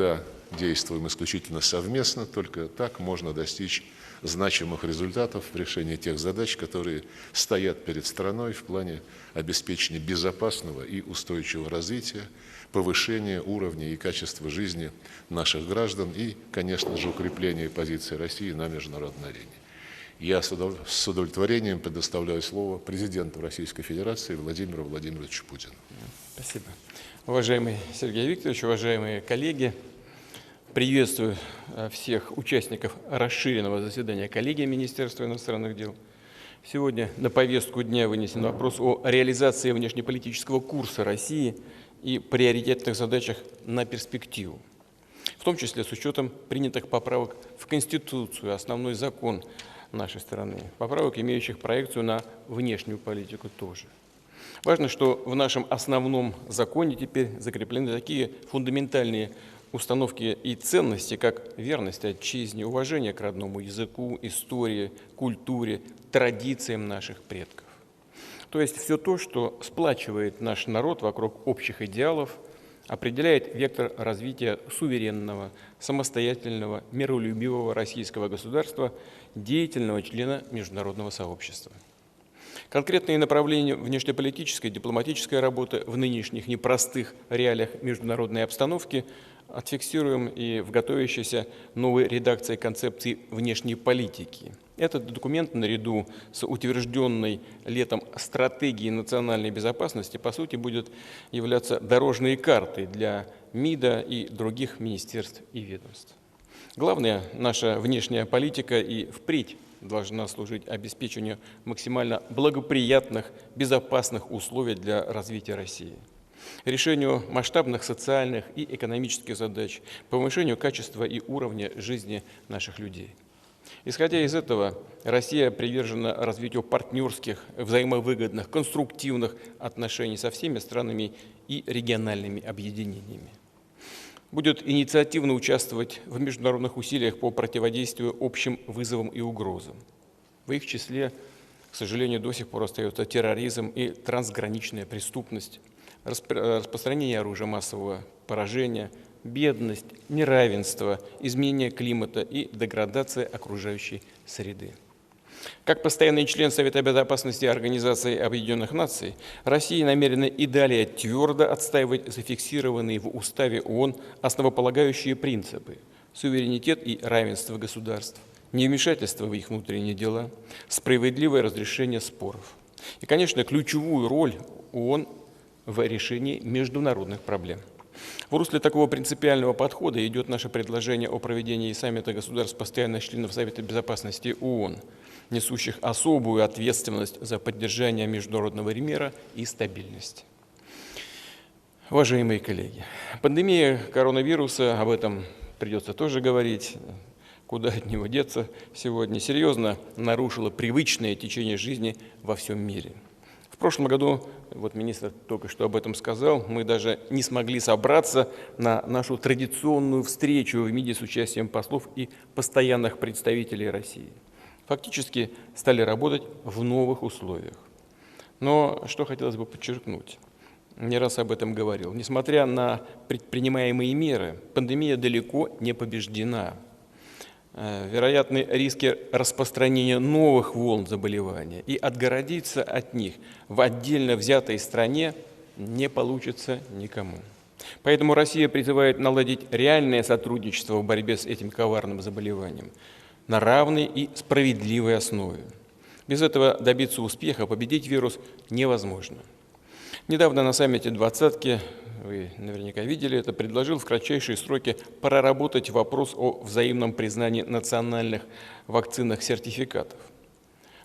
всегда действуем исключительно совместно, только так можно достичь значимых результатов в решении тех задач, которые стоят перед страной в плане обеспечения безопасного и устойчивого развития, повышения уровня и качества жизни наших граждан и, конечно же, укрепления позиции России на международной арене. Я с удовлетворением предоставляю слово президенту Российской Федерации Владимиру Владимировичу Путину. Спасибо. Уважаемый Сергей Викторович, уважаемые коллеги, приветствую всех участников расширенного заседания коллегии Министерства иностранных дел. Сегодня на повестку дня вынесен вопрос о реализации внешнеполитического курса России и приоритетных задачах на перспективу, в том числе с учетом принятых поправок в Конституцию, основной закон нашей страны, поправок, имеющих проекцию на внешнюю политику тоже. Важно, что в нашем основном законе теперь закреплены такие фундаментальные установки и ценности, как верность отчизне, уважение к родному языку, истории, культуре, традициям наших предков. То есть все то, что сплачивает наш народ вокруг общих идеалов, определяет вектор развития суверенного, самостоятельного, миролюбивого российского государства, деятельного члена международного сообщества. Конкретные направления внешнеполитической и дипломатической работы в нынешних непростых реалиях международной обстановки отфиксируем и в готовящейся новой редакции концепции внешней политики. Этот документ, наряду с утвержденной летом стратегией национальной безопасности, по сути, будет являться дорожной картой для МИДа и других министерств и ведомств. Главная наша внешняя политика и впредь должна служить обеспечению максимально благоприятных, безопасных условий для развития России, решению масштабных социальных и экономических задач, повышению качества и уровня жизни наших людей. Исходя из этого, Россия привержена развитию партнерских, взаимовыгодных, конструктивных отношений со всеми странами и региональными объединениями. Будет инициативно участвовать в международных усилиях по противодействию общим вызовам и угрозам. В их числе, к сожалению, до сих пор остается терроризм и трансграничная преступность, распространение оружия массового поражения, бедность, неравенство, изменение климата и деградация окружающей среды. Как постоянный член Совета безопасности Организации Объединенных Наций, Россия намерена и далее твердо отстаивать зафиксированные в Уставе ООН основополагающие принципы – суверенитет и равенство государств, невмешательство в их внутренние дела, справедливое разрешение споров. И, конечно, ключевую роль ООН в решении международных проблем. В русле такого принципиального подхода идет наше предложение о проведении саммита государств, постоянных членов Совета безопасности ООН, несущих особую ответственность за поддержание международного мира и стабильности. Уважаемые коллеги, пандемия коронавируса, об этом придется тоже говорить, куда от него деться сегодня, серьезно нарушила привычное течение жизни во всем мире. В прошлом году, вот министр только что об этом сказал, мы даже не смогли собраться на нашу традиционную встречу в МИДе с участием послов и постоянных представителей России. Фактически стали работать в новых условиях. Но что хотелось бы подчеркнуть, не раз об этом говорил, несмотря на предпринимаемые меры, пандемия далеко не побеждена. Вероятны риски распространения новых волн заболевания, и отгородиться от них в отдельно взятой стране не получится никому. Поэтому Россия призывает наладить реальное сотрудничество в борьбе с этим коварным заболеванием на равной и справедливой основе. Без этого добиться успеха, победить вирус невозможно. Недавно на саммите «Двадцатки», вы наверняка видели это, предложил в кратчайшие сроки проработать вопрос о взаимном признании национальных вакцинных сертификатов.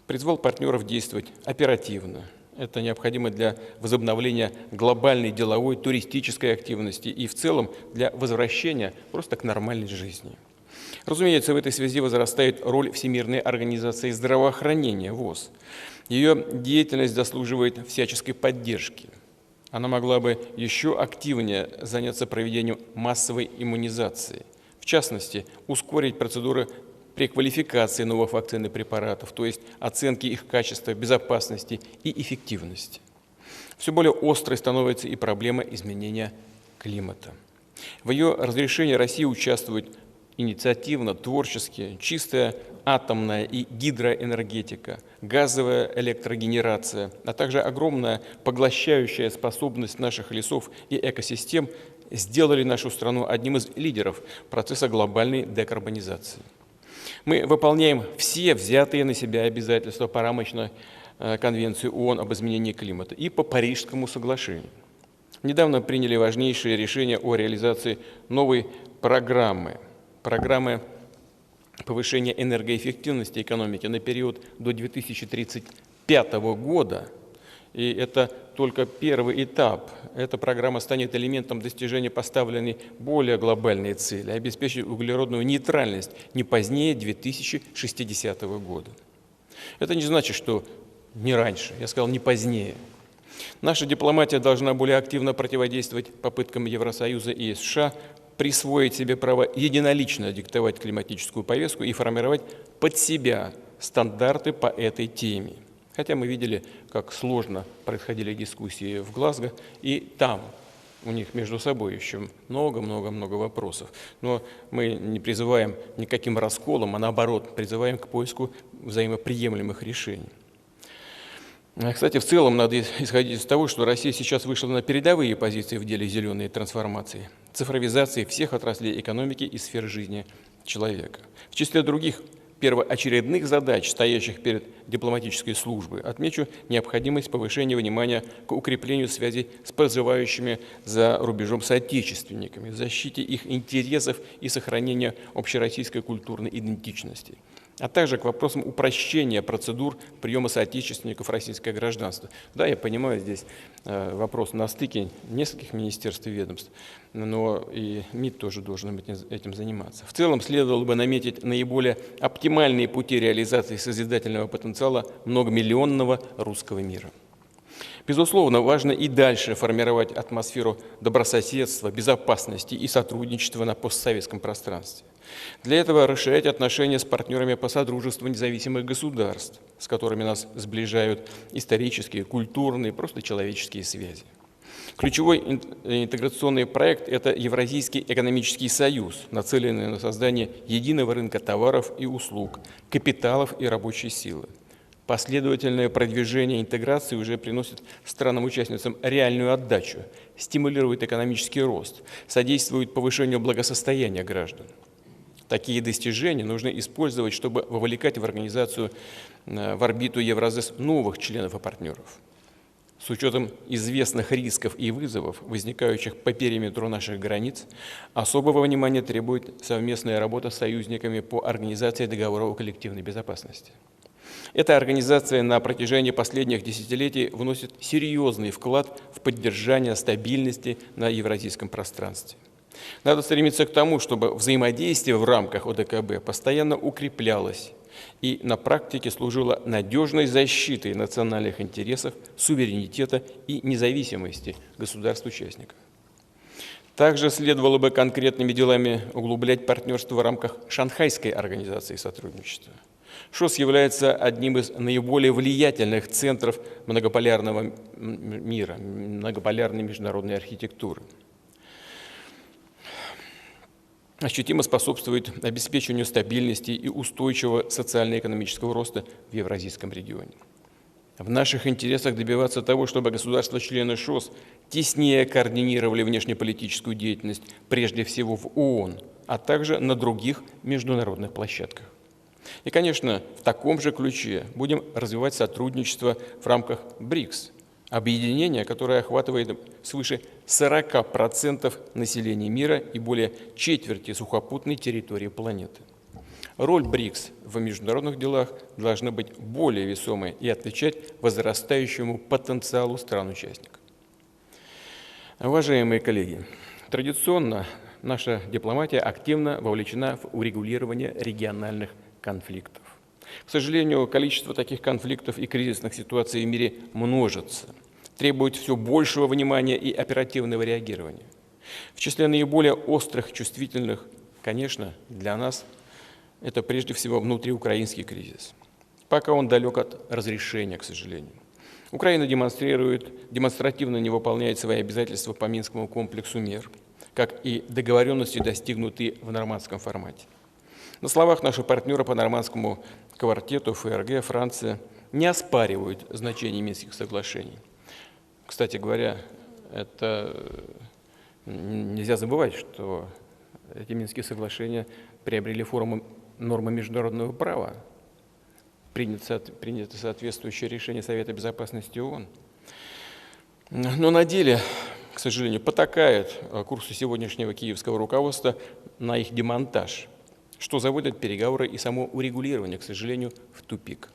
Призвал партнеров действовать оперативно. Это необходимо для возобновления глобальной деловой туристической активности и в целом для возвращения просто к нормальной жизни. Разумеется, в этой связи возрастает роль Всемирной организации здравоохранения ВОЗ. Ее деятельность заслуживает всяческой поддержки. Она могла бы еще активнее заняться проведением массовой иммунизации. В частности, ускорить процедуры преквалификации новых вакцин и препаратов, то есть оценки их качества, безопасности и эффективности. Все более острой становится и проблема изменения климата. В ее разрешении Россия участвует инициативно, творчески, чистая атомная и гидроэнергетика, газовая электрогенерация, а также огромная поглощающая способность наших лесов и экосистем сделали нашу страну одним из лидеров процесса глобальной декарбонизации. Мы выполняем все взятые на себя обязательства по рамочной конвенции ООН об изменении климата и по Парижскому соглашению. Недавно приняли важнейшие решения о реализации новой программы повышения энергоэффективности экономики на период до 2035 года. И это только первый этап. Эта программа станет элементом достижения поставленной более глобальной цели – обеспечить углеродную нейтральность не позднее 2060 года. Это не значит, что не раньше, я сказал, не позднее. Наша дипломатия должна более активно противодействовать попыткам Евросоюза и США присвоить себе право единолично диктовать климатическую повестку и формировать под себя стандарты по этой теме. Хотя мы видели, как сложно происходили дискуссии в Глазго, и там у них между собой еще много-много-много вопросов. Но мы не призываем никаким расколам, а наоборот призываем к поиску взаимоприемлемых решений. Кстати, в целом надо исходить из того, что Россия сейчас вышла на передовые позиции в деле зеленой трансформации, цифровизации всех отраслей экономики и сфер жизни человека. В числе других первоочередных задач, стоящих перед дипломатической службой, отмечу необходимость повышения внимания к укреплению связей с проживающими за рубежом соотечественниками, защите их интересов и сохранения общероссийской культурной идентичности, а также к вопросам упрощения процедур приема соотечественников российское гражданство. Да, я понимаю, здесь вопрос на стыке нескольких министерств и ведомств, но и МИД тоже должен этим заниматься. В целом следовало бы наметить наиболее оптимальные пути реализации созидательного потенциала многомиллионного русского мира. Безусловно, важно и дальше формировать атмосферу добрососедства, безопасности и сотрудничества на постсоветском пространстве. Для этого расширять отношения с партнерами по содружеству независимых государств, с которыми нас сближают исторические, культурные, просто человеческие связи. Ключевой интеграционный проект – это Евразийский экономический союз, нацеленный на создание единого рынка товаров и услуг, капиталов и рабочей силы. Последовательное продвижение интеграции уже приносит странам-участницам реальную отдачу, стимулирует экономический рост, содействует повышению благосостояния граждан. Такие достижения нужно использовать, чтобы вовлекать в организацию, в орбиту Евразес новых членов и партнеров. С учетом известных рисков и вызовов, возникающих по периметру наших границ, особого внимания требует совместная работа с союзниками по организации договора о коллективной безопасности. Эта организация на протяжении последних десятилетий вносит серьезный вклад в поддержание стабильности на евразийском пространстве. Надо стремиться к тому, чтобы взаимодействие в рамках ОДКБ постоянно укреплялось и на практике служило надежной защитой национальных интересов, суверенитета и независимости государств-участников. Также следовало бы конкретными делами углублять партнерство в рамках Шанхайской организации сотрудничества. ШОС является одним из наиболее влиятельных центров многополярного мира, многополярной международной архитектуры. Ощутимо способствует обеспечению стабильности и устойчивого социально-экономического роста в евразийском регионе. В наших интересах добиваться того, чтобы государства-члены ШОС теснее координировали внешнеполитическую деятельность, прежде всего в ООН, а также на других международных площадках. И, конечно, в таком же ключе будем развивать сотрудничество в рамках БРИКС, объединение, которое охватывает свыше 40% населения мира и более четверти сухопутной территории планеты. Роль БРИКС в международных делах должна быть более весомой и отвечать возрастающему потенциалу стран-участников. Уважаемые коллеги, традиционно наша дипломатия активно вовлечена в урегулирование региональных конфликтов. К сожалению, количество таких конфликтов и кризисных ситуаций в мире множится, требует все большего внимания и оперативного реагирования. В числе наиболее острых, чувствительных, конечно, для нас это прежде всего внутриукраинский кризис. Пока он далек от разрешения, к сожалению. Украина демонстративно не выполняет свои обязательства по Минскому комплексу мер. как и договоренности, достигнутые в нормандском формате. На словах наши партнеры по нормандскому квартету, ФРГ, Франция, не оспаривают значение Минских соглашений. Кстати говоря, это нельзя забывать, что эти Минские соглашения приобрели форму нормы международного права, принято соответствующее решение Совета Безопасности ООН. Но на деле, к сожалению, потакает курсу сегодняшнего киевского руководства на их демонтаж, что заводит переговоры и само урегулирование, к сожалению, в тупик.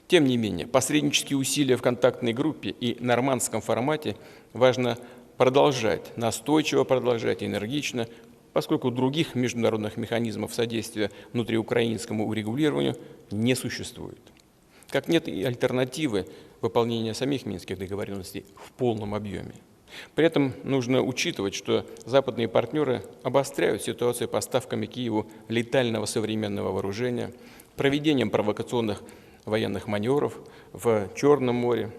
Тем не менее, посреднические усилия в контактной группе и нормандском формате важно продолжать, настойчиво продолжать, энергично, поскольку других международных механизмов содействия внутриукраинскому урегулированию не существует. Как нет и альтернативы выполнения самих Минских договоренностей в полном объеме. При этом нужно учитывать, что западные партнеры обостряют ситуацию поставками Киеву летального современного вооружения, проведением провокационных военных маневров в Черном море,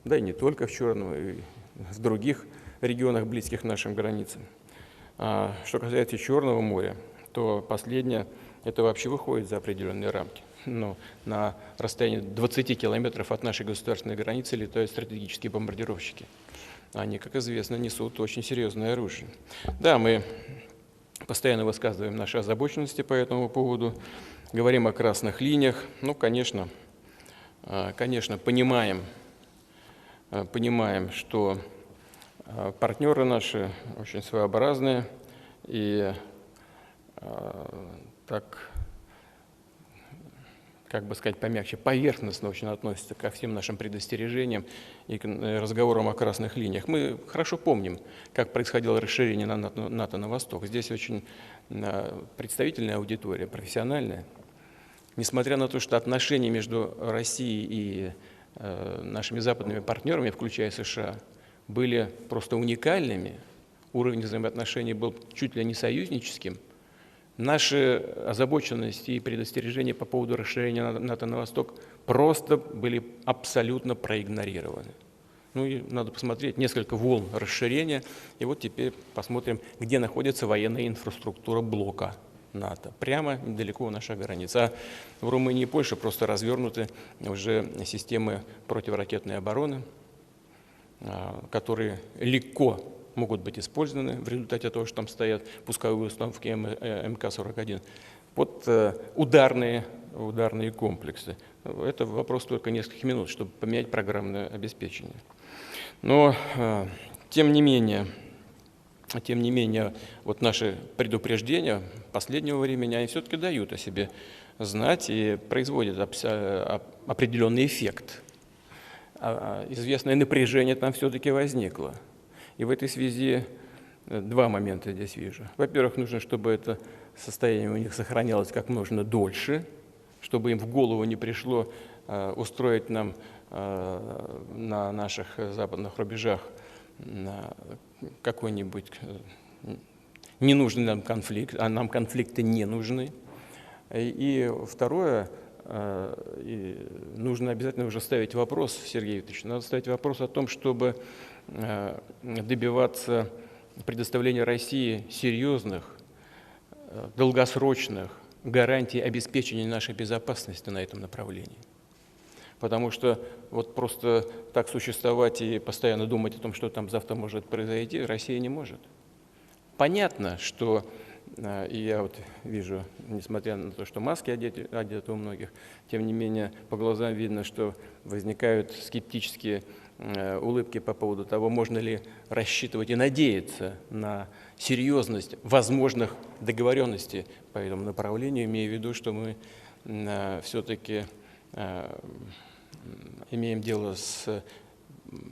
да и не только в Черном, и в других регионах, близких к нашим границам. А что касается Черного моря, то последнее это вообще выходит за определенные рамки. Но на расстоянии 20 километров от нашей государственной границы летают стратегические бомбардировщики. Они, как известно, несут очень серьезное оружие. Да, мы постоянно высказываем наши озабоченности по этому поводу, говорим о красных линиях. Ну, конечно, понимаем, что партнеры наши очень своеобразные и так, как бы сказать помягче, поверхностно очень относятся ко всем нашим предостережениям и к разговорам о красных линиях. Мы хорошо помним, как происходило расширение НАТО на восток. Здесь очень представительная аудитория, профессиональная. Несмотря на то, что отношения между Россией и нашими западными партнерами, включая США, были просто уникальными, уровень взаимоотношений был чуть ли не союзническим, наши озабоченности и предостережения по поводу расширения НАТО на восток просто были абсолютно проигнорированы. Ну и надо посмотреть несколько волн расширения, и вот теперь посмотрим, где находится военная инфраструктура блока НАТО, прямо недалеко у наших границ. А в Румынии и Польше просто развернуты уже системы противоракетной обороны, которые легко могут быть использованы в результате того, что там стоят пусковые установки МК-41. Вот ударные комплексы. Это вопрос только нескольких минут, чтобы поменять программное обеспечение. Но, тем не менее, вот наши предупреждения последнего времени, они все-таки дают о себе знать и производят определенный эффект. Известное напряжение там все-таки возникло. И в этой связи два момента здесь вижу. Во-первых, нужно, чтобы это состояние у них сохранялось как можно дольше, чтобы им в голову не пришло устроить нам на наших западных рубежах какой-нибудь ненужный нам конфликт, а нам конфликты не нужны. И второе, нужно обязательно уже ставить вопрос, Сергей Викторович, надо ставить вопрос о том, чтобы добиваться предоставления России серьезных, долгосрочных гарантий обеспечения нашей безопасности на этом направлении. Потому что вот просто так существовать и постоянно думать о том, что там завтра может произойти, Россия не может. Понятно, что, и я вот вижу, несмотря на то, что маски одеты у многих, тем не менее по глазам видно, что возникают скептические улыбки по поводу того, можно ли рассчитывать и надеяться на серьезность возможных договоренностей по этому направлению, имея в виду, что мы все-таки имеем дело с,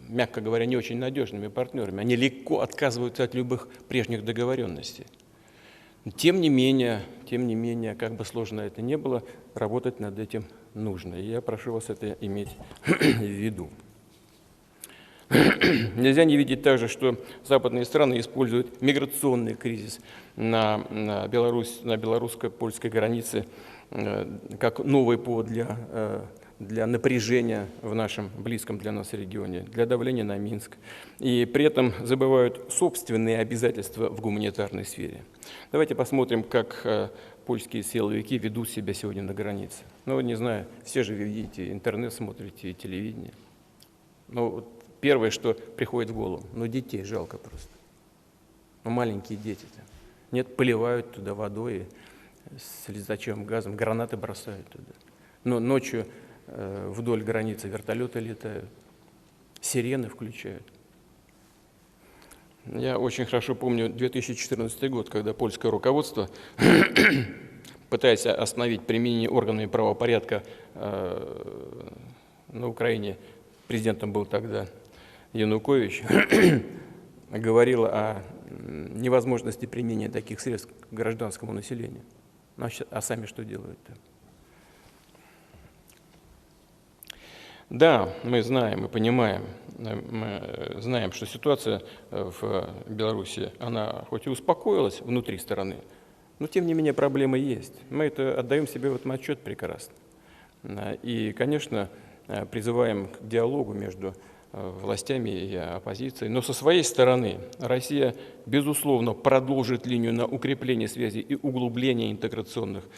мягко говоря, не очень надежными партнерами. Они легко отказываются от любых прежних договоренностей. Тем не менее, как бы сложно это ни было, работать над этим нужно. И я прошу вас это иметь в виду. Нельзя не видеть также, что западные страны используют миграционный кризис на белорусско-польской границе как новый повод для для напряжения в нашем близком для нас регионе, для давления на Минск. И при этом забывают собственные обязательства в гуманитарной сфере. Давайте посмотрим, как польские силовики ведут себя сегодня на границе. Ну, не знаю, все же видите, интернет смотрите, телевидение. Ну, вот первое, что приходит в голову, ну, детей жалко просто. Ну, маленькие дети-то. Нет, поливают туда водой, с слезоточивым газом, гранаты бросают туда. Но ночью вдоль границы вертолеты летают, сирены включают. Я очень хорошо помню 2014 год, когда польское руководство, пытаясь остановить применение органами правопорядка на Украине, президентом был тогда Янукович, говорило о невозможности применения таких средств к гражданскому населению. А сами что делают-то? Да, мы знаем и понимаем, мы знаем, что ситуация в Беларуси, она хоть и успокоилась внутри страны, но тем не менее проблемы есть. Мы это отдаем себе в этом отчет прекрасно. И, конечно, призываем к диалогу между властями и оппозицией. Но со своей стороны Россия, безусловно, продолжит линию на укрепление связи и углубление интеграционных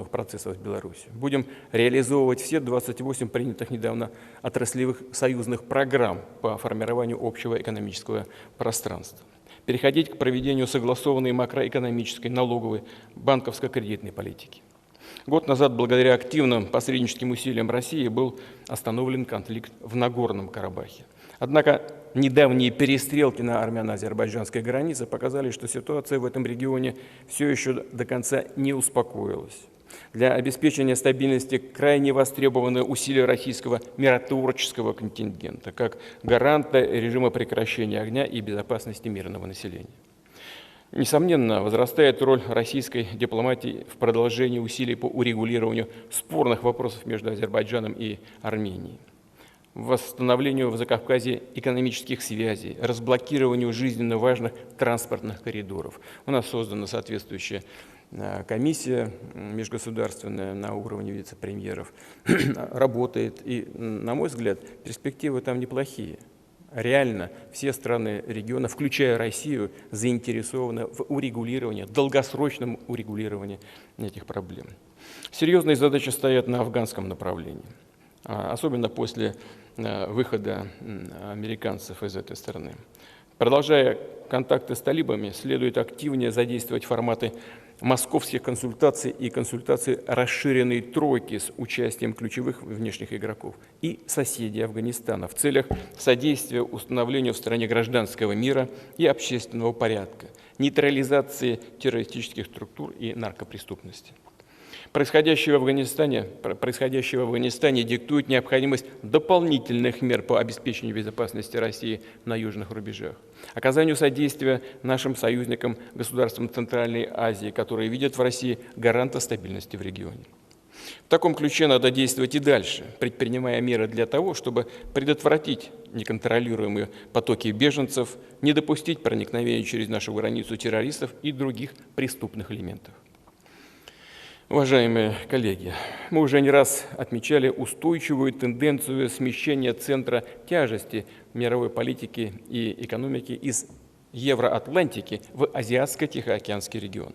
процессов в Беларуси. Будем реализовывать все 28 принятых недавно отраслевых союзных программ по формированию общего экономического пространства. Переходить к проведению согласованной макроэкономической, налоговой, банковско-кредитной политики. Год назад, благодаря активным посредническим усилиям России, был остановлен конфликт в Нагорном Карабахе. Однако недавние перестрелки на армяно-азербайджанской границе показали, что ситуация в этом регионе все еще до конца не успокоилась. Для обеспечения стабильности крайне востребованы усилия российского миротворческого контингента, как гаранта режима прекращения огня и безопасности мирного населения. Несомненно, возрастает роль российской дипломатии в продолжении усилий по урегулированию спорных вопросов между Азербайджаном и Арменией, восстановлению в Закавказье экономических связей, разблокированию жизненно важных транспортных коридоров. У нас создана соответствующая комиссия межгосударственная на уровне вице-премьеров, работает, и, на мой взгляд, перспективы там неплохие. Реально все страны региона, включая Россию, заинтересованы в урегулировании, долгосрочном урегулировании этих проблем. Серьезные задачи стоят на афганском направлении, особенно после выхода американцев из этой страны. Продолжая контакты с талибами, следует активнее задействовать форматы московских консультаций и консультаций расширенной тройки с участием ключевых внешних игроков и соседей Афганистана в целях содействия установлению в стране гражданского мира и общественного порядка, нейтрализации террористических структур и наркопреступности. Происходящее в Афганистане диктует необходимость дополнительных мер по обеспечению безопасности России на южных рубежах, оказанию содействия нашим союзникам, государствам Центральной Азии, которые видят в России гаранта стабильности в регионе. В таком ключе надо действовать и дальше, предпринимая меры для того, чтобы предотвратить неконтролируемые потоки беженцев, не допустить проникновения через нашу границу террористов и других преступных элементов. Уважаемые коллеги, мы уже не раз отмечали устойчивую тенденцию смещения центра тяжести мировой политики и экономики из Евроатлантики в Азиатско-Тихоокеанский регион.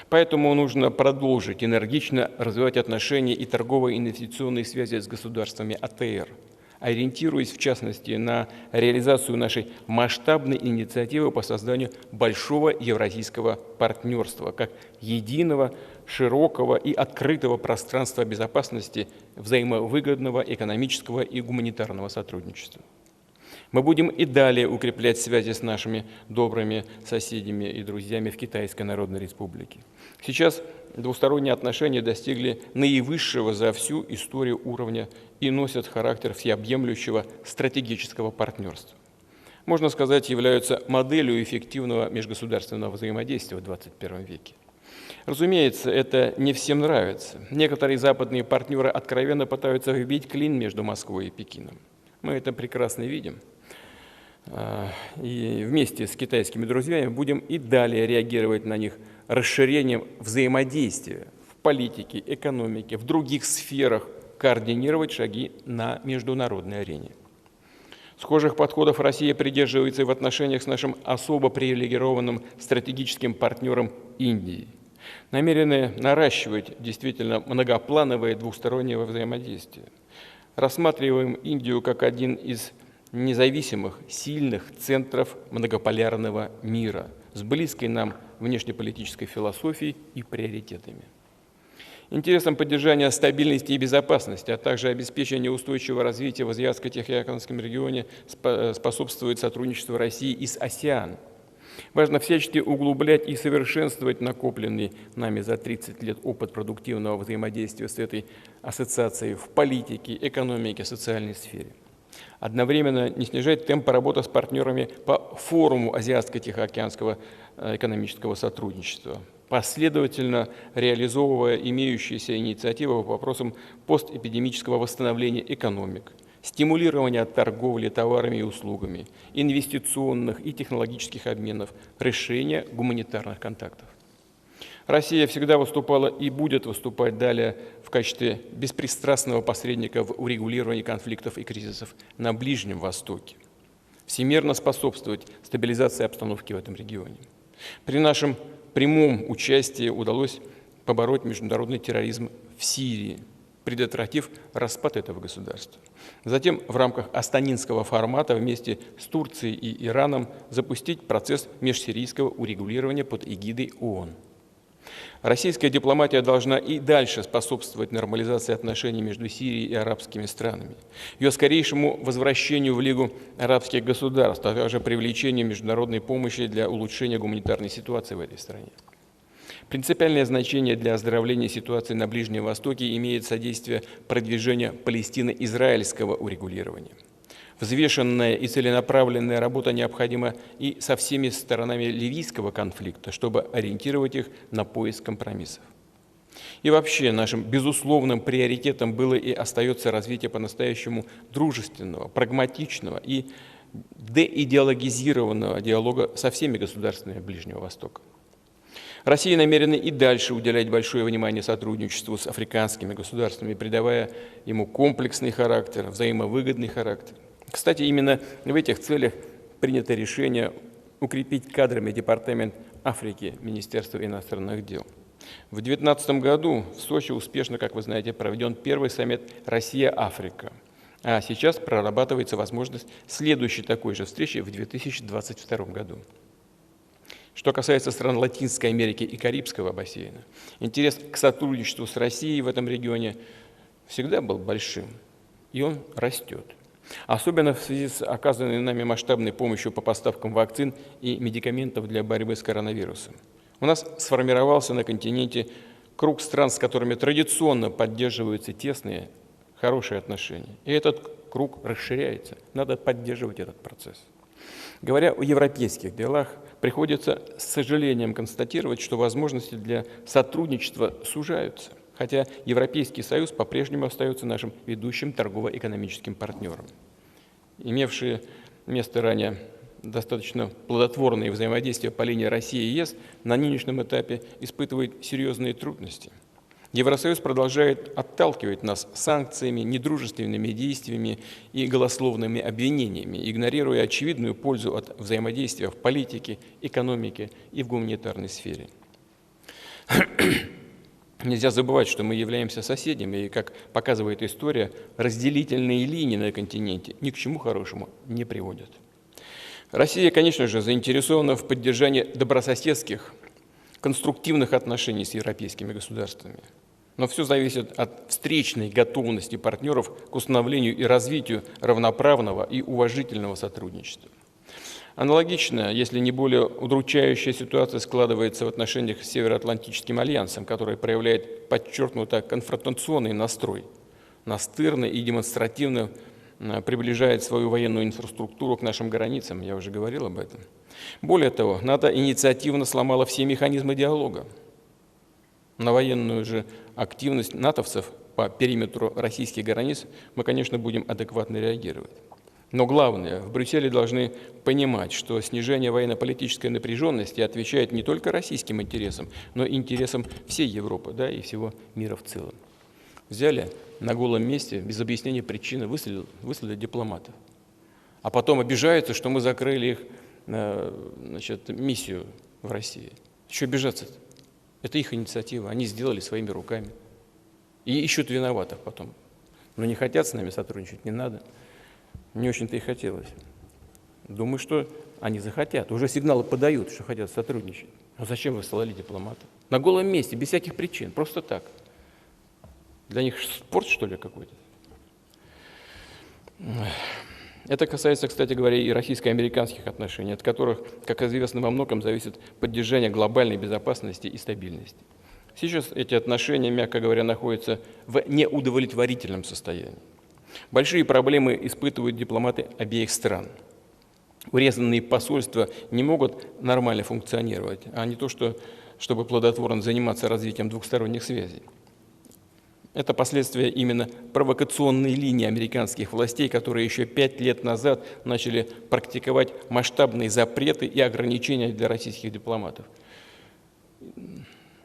Поэтому нужно продолжить энергично развивать отношения и торговые инвестиционные связи с государствами АТР, ориентируясь в частности на реализацию нашей масштабной инициативы по созданию большого евразийского партнерства как единого, широкого и открытого пространства безопасности, взаимовыгодного экономического и гуманитарного сотрудничества. Мы будем и далее укреплять связи с нашими добрыми соседями и друзьями в Китайской Народной Республике. Сейчас двусторонние отношения достигли наивысшего за всю историю уровня и носят характер всеобъемлющего стратегического партнерства. Можно сказать, являются моделью эффективного межгосударственного взаимодействия в 21 веке. Разумеется, это не всем нравится. Некоторые западные партнеры откровенно пытаются вбить клин между Москвой и Пекином. Мы это прекрасно видим. И вместе с китайскими друзьями будем и далее реагировать на них расширением взаимодействия в политике, экономике, в других сферах координировать шаги на международной арене. Схожих подходов Россия придерживается и в отношениях с нашим особо привилегированным стратегическим партнером Индией. Намерены наращивать действительно многоплановое двустороннее взаимодействие. Рассматриваем Индию как один из независимых, сильных центров многополярного мира с близкой нам внешнеполитической философией и приоритетами. Интересам поддержания стабильности и безопасности, а также обеспечения устойчивого развития в Азиатско-Тихоокеанском регионе способствует сотрудничество России и с АСЕАН. Важно всячески углублять и совершенствовать накопленный нами за 30 лет опыт продуктивного взаимодействия с этой ассоциацией в политике, экономике, социальной сфере. Одновременно не снижать темп работы с партнерами по форуму Азиатско-Тихоокеанского экономического сотрудничества, последовательно реализовывая имеющиеся инициативы по вопросам постэпидемического восстановления экономик, стимулирования торговли товарами и услугами, инвестиционных и технологических обменов, решения гуманитарных контактов. Россия всегда выступала и будет выступать далее в качестве беспристрастного посредника в урегулировании конфликтов и кризисов на Ближнем Востоке, всемирно способствовать стабилизации обстановки в этом регионе. При нашем прямом участии удалось побороть международный терроризм в Сирии, предотвратив распад этого государства. Затем в рамках Астанинского формата вместе с Турцией и Ираном запустить процесс межсирийского урегулирования под эгидой ООН. Российская дипломатия должна и дальше способствовать нормализации отношений между Сирией и арабскими странами, ее скорейшему возвращению в Лигу арабских государств, а также привлечению международной помощи для улучшения гуманитарной ситуации в этой стране. Принципиальное значение для оздоровления ситуации на Ближнем Востоке имеет содействие продвижения палестино-израильского урегулирования. Взвешенная и целенаправленная работа необходима и со всеми сторонами ливийского конфликта, чтобы ориентировать их на поиск компромиссов. И вообще нашим безусловным приоритетом было и остается развитие по-настоящему дружественного, прагматичного и деидеологизированного диалога со всеми государствами Ближнего Востока. Россия намерена и дальше уделять большое внимание сотрудничеству с африканскими государствами, придавая ему комплексный характер, взаимовыгодный характер. Кстати, именно в этих целях принято решение укрепить кадрами Департамент Африки Министерства иностранных дел. В 2019 году в Сочи успешно, как вы знаете, проведен первый саммит «Россия-Африка». А сейчас прорабатывается возможность следующей такой же встречи в 2022 году. Что касается стран Латинской Америки и Карибского бассейна, интерес к сотрудничеству с Россией в этом регионе всегда был большим, и он растет. Особенно в связи с оказанной нами масштабной помощью по поставкам вакцин и медикаментов для борьбы с коронавирусом. У нас сформировался на континенте круг стран, с которыми традиционно поддерживаются тесные, хорошие отношения. И этот круг расширяется. Надо поддерживать этот процесс. Говоря о европейских делах, приходится с сожалением констатировать, что возможности для сотрудничества сужаются, хотя Европейский Союз по-прежнему остается нашим ведущим торгово-экономическим партнером. Имевшие место ранее достаточно плодотворные взаимодействия по линии России и ЕС на нынешнем этапе испытывают серьезные трудности. Евросоюз продолжает отталкивать нас санкциями, недружественными действиями и голословными обвинениями, игнорируя очевидную пользу от взаимодействия в политике, экономике и в гуманитарной сфере. Нельзя забывать, что мы являемся соседями, и, как показывает история, разделительные линии на континенте ни к чему хорошему не приводят. Россия, конечно же, заинтересована в поддержании добрососедских, конструктивных отношений с европейскими государствами. Но все зависит от встречной готовности партнеров к установлению и развитию равноправного и уважительного сотрудничества. Аналогично, если не более удручающая ситуация складывается в отношениях с Североатлантическим альянсом, который проявляет подчеркнуто конфронтационный настрой, настырно и демонстративно приближает свою военную инфраструктуру к нашим границам, я уже говорил об этом. Более того, НАТО инициативно сломало все механизмы диалога. На военную же активность натовцев по периметру российских границ мы, конечно, будем адекватно реагировать. Но главное, в Брюсселе должны понимать, что снижение военно-политической напряженности отвечает не только российским интересам, но и интересам всей Европы, да, и всего мира в целом. Взяли на голом месте, без объяснения причины, выслали дипломатов. А потом обижаются, что мы закрыли их миссию в России. Еще обижаться-то? Это их инициатива, они сделали своими руками. И ищут виноватых потом. Но не хотят с нами сотрудничать, не надо. Не очень-то и хотелось. Думаю, что они захотят. Уже сигналы подают, что хотят сотрудничать. Но зачем вы ссылали дипломатов? На голом месте, без всяких причин, просто так. Для них спорт, что ли, какой-то? Это касается, кстати говоря, и российско-американских отношений, от которых, как известно, во многом зависит поддержание глобальной безопасности и стабильности. Сейчас эти отношения, мягко говоря, находятся в неудовлетворительном состоянии. Большие проблемы испытывают дипломаты обеих стран. Урезанные посольства не могут нормально функционировать, а не то, чтобы плодотворно заниматься развитием двухсторонних связей. Это последствия именно провокационной линии американских властей, которые еще 5 лет назад начали практиковать масштабные запреты и ограничения для российских дипломатов.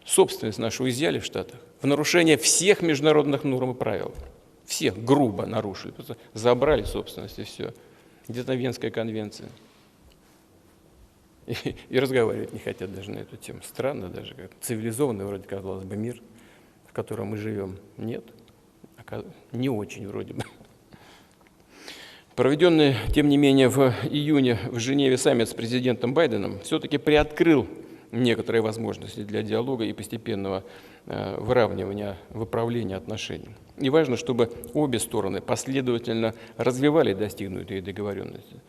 Собственность нашу изъяли в Штатах в нарушение всех международных норм и правил. Всех грубо нарушили, просто забрали собственность и все. Где-то Венская конвенция. И разговаривать не хотят даже на эту тему. Странно даже, как цивилизованный вроде, казалось бы, мир, в котором мы живем. Нет, не очень вроде бы. Проведенный, тем не менее, в июне в Женеве саммит с президентом Байденом все-таки приоткрыл некоторые возможности для диалога и постепенного выравнивания, выправления отношений. И важно, чтобы обе стороны последовательно развивали достигнутые договоренности.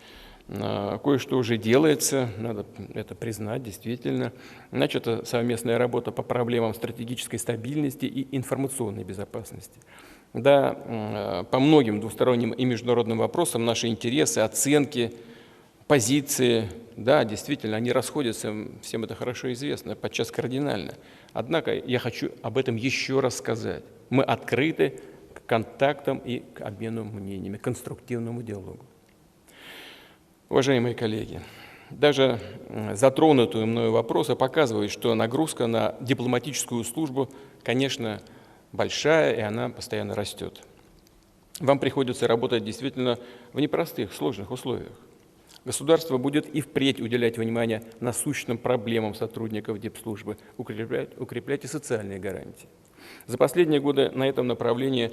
Кое-что уже делается, надо это признать, действительно. Начата совместная работа по проблемам стратегической стабильности и информационной безопасности. Да, по многим двусторонним и международным вопросам наши интересы, оценки, позиции, да, действительно, они расходятся, всем это хорошо известно, подчас кардинально. Однако я хочу об этом еще раз сказать. Мы открыты к контактам и к обмену мнениями, к конструктивному диалогу. Уважаемые коллеги, даже затронутые мною вопросы показывают, что нагрузка на дипломатическую службу, конечно, большая, и она постоянно растет. Вам приходится работать действительно в непростых, сложных условиях. Государство будет и впредь уделять внимание насущным проблемам сотрудников дипслужбы, укреплять и социальные гарантии. За последние годы на этом направлении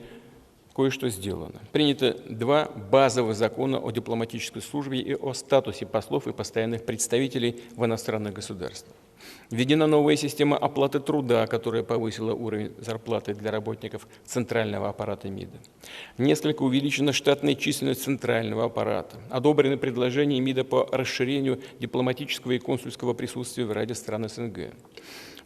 кое-что сделано. Принято 2 базовых закона о дипломатической службе и о статусе послов и постоянных представителей в иностранных государствах. Введена новая система оплаты труда, которая повысила уровень зарплаты для работников центрального аппарата МИДа. Несколько увеличена штатная численность центрального аппарата. Одобрены предложения МИДа по расширению дипломатического и консульского присутствия в ряде стран СНГ.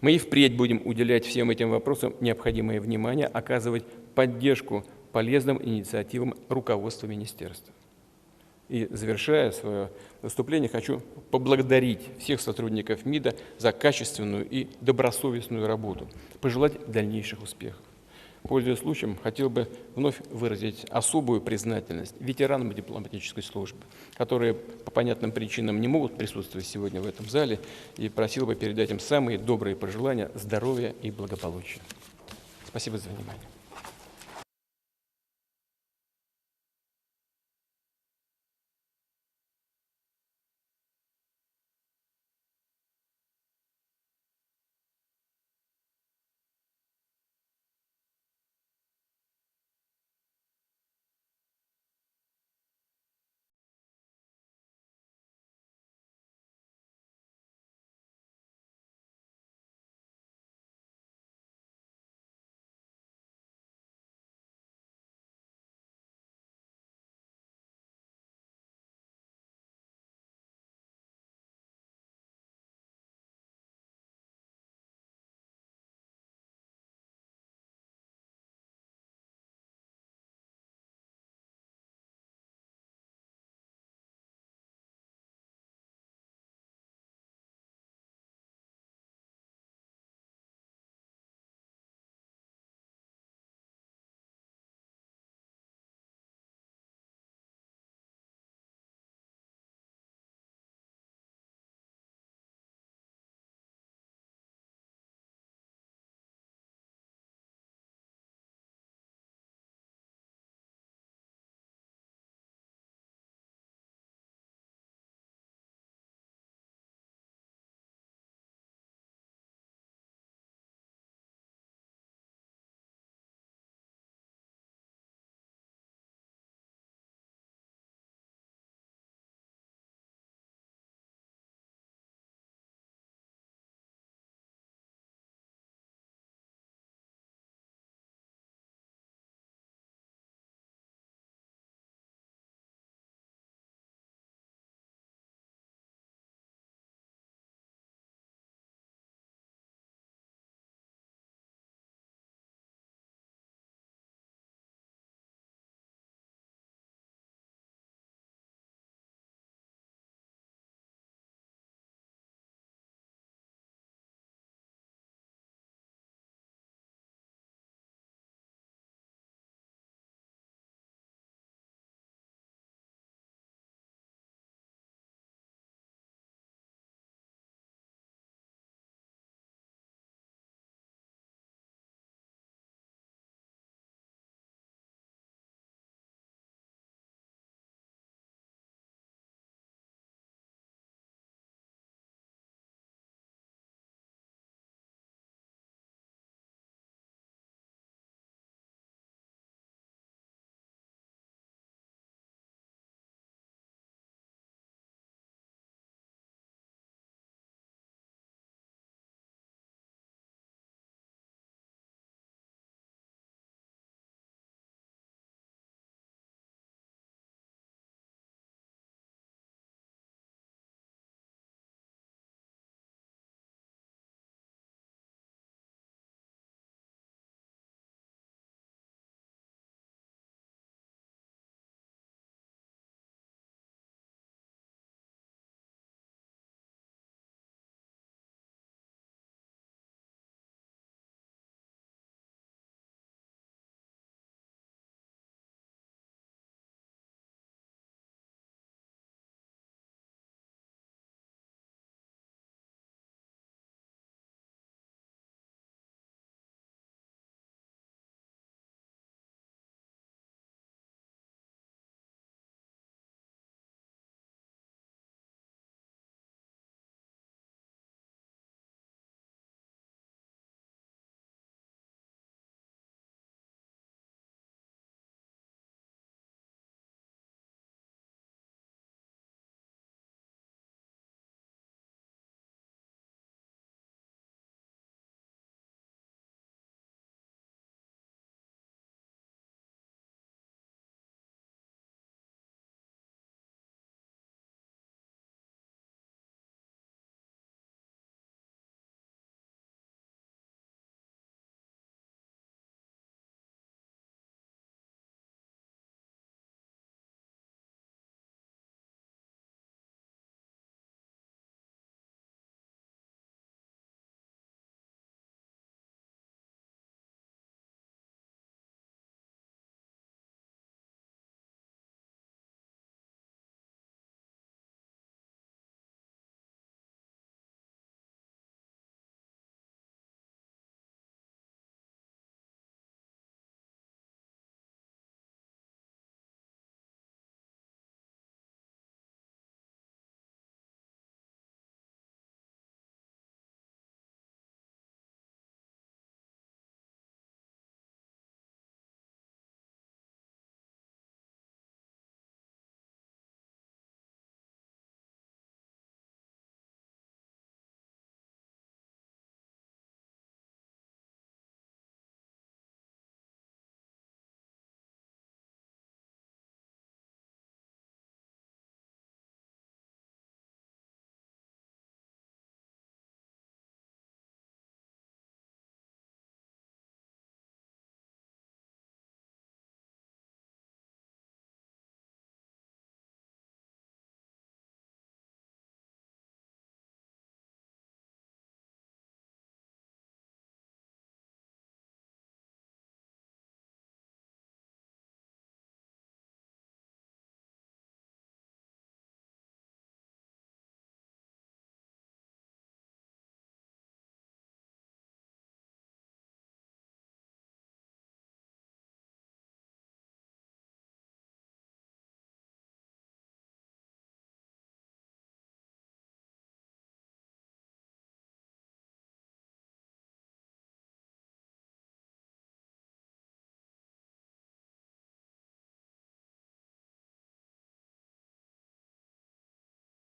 Мы и впредь будем уделять всем этим вопросам необходимое внимание, оказывать поддержку полезным инициативам руководства министерства. И завершая свое выступление, хочу поблагодарить всех сотрудников МИДа за качественную и добросовестную работу, пожелать дальнейших успехов. Пользуясь случаем, хотел бы вновь выразить особую признательность ветеранам дипломатической службы, которые по понятным причинам не могут присутствовать сегодня в этом зале, и просил бы передать им самые добрые пожелания здоровья и благополучия. Спасибо за внимание.